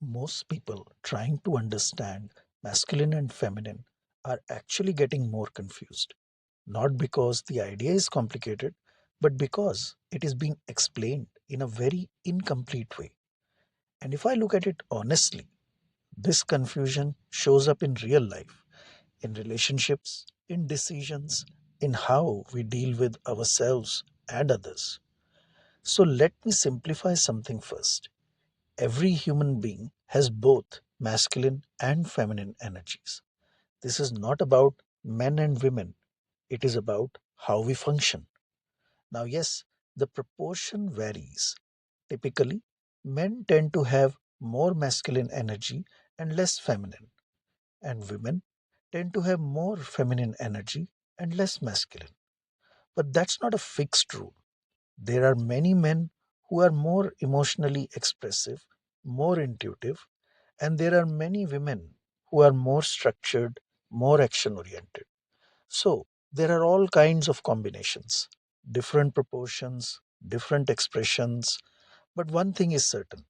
Most people trying to understand masculine and feminine are actually getting more confused. Not because the idea is complicated, but because it is being explained in a very incomplete way. And if I look at it honestly, this confusion shows up in real life, in relationships, in decisions, in how we deal with ourselves and others. So let me simplify something first. Every human being has both masculine and feminine energies. This is not about men and women, it is about how we function. Now, yes, the proportion varies. Typically, men tend to have more masculine energy and less feminine, and women tend to have more feminine energy and less masculine. But that's not a fixed rule. There are many men who are more emotionally expressive, more intuitive, and there are many women who are more structured, more action oriented. So, there are all kinds of combinations, different proportions, different expressions, but one thing is certain: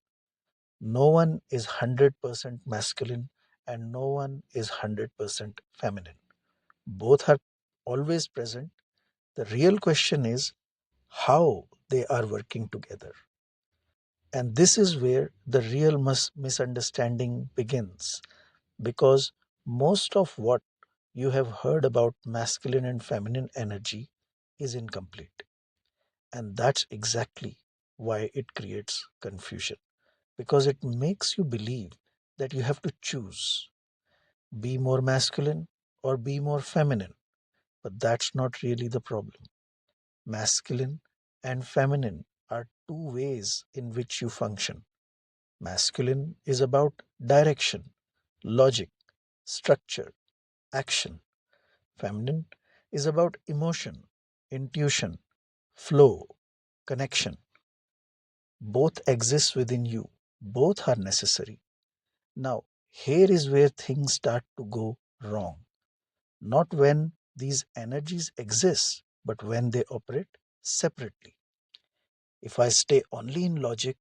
no one is 100% masculine and no one is 100% feminine. Both are always present. The real question is how they are working together. And this is where the real misunderstanding begins, because most of what you have heard about masculine and feminine energy is incomplete. And that's exactly why it creates confusion, because it makes you believe that you have to choose, be more masculine or be more feminine. But that's not really the problem. Masculine and feminine are two ways in which you function. Masculine is about direction, logic, structure, action. Feminine is about emotion, intuition, flow, connection. Both exist within you, both are necessary. Now, here is where things start to go wrong. Not when these energies exist, but when they operate separately. If I stay only in logic,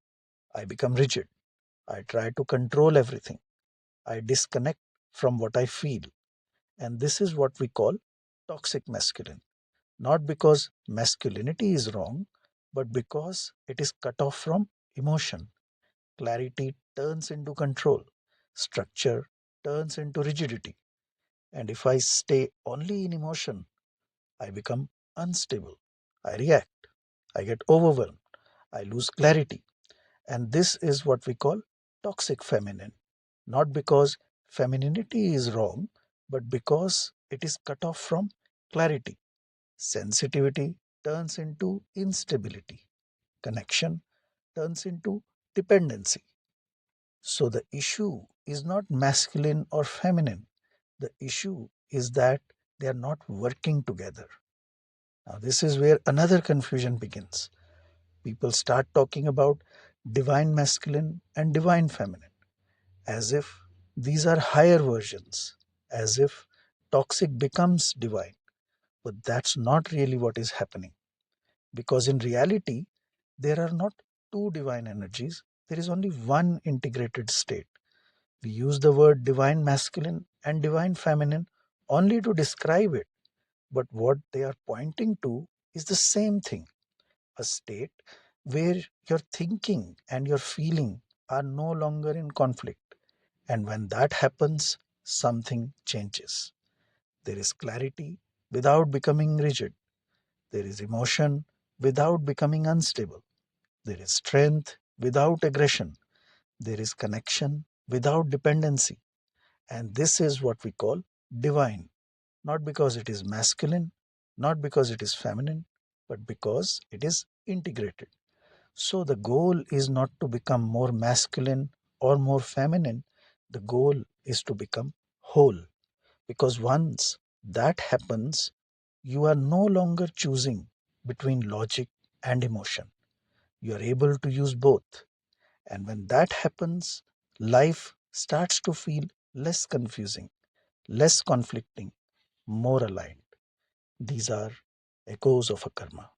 I become rigid. I try to control everything. I disconnect from what I feel. And this is what we call toxic masculine. Not because masculinity is wrong, but because it is cut off from emotion. Clarity turns into control, structure turns into rigidity. And if I stay only in emotion, I become unstable. I react. I get overwhelmed. I lose clarity. And this is what we call toxic feminine. Not because femininity is wrong, but because it is cut off from clarity. Sensitivity turns into instability. Connection turns into dependency. So the issue is not masculine or feminine. The issue is that they are not working together. Now, this is where another confusion begins. People start talking about divine masculine and divine feminine as if these are higher versions, as if toxic becomes divine. But that's not really what is happening. Because in reality, there are not two divine energies, there is only one integrated state. We use the word divine masculine and divine feminine only to describe it, but what they are pointing to is the same thing: a state where your thinking and your feeling are no longer in conflict. And when that happens, something changes. There is clarity without becoming rigid. There is emotion without becoming unstable. There is strength without aggression. There is connection without dependency. And this is what we call divine, not because it is masculine, not because it is feminine, but because it is integrated. So the goal is not to become more masculine or more feminine. The goal is to become whole. Because once that happens, you are no longer choosing between logic and emotion. You are able to use both. And when that happens, life starts to feel less confusing, less conflicting, more aligned. These are echoes of a karma.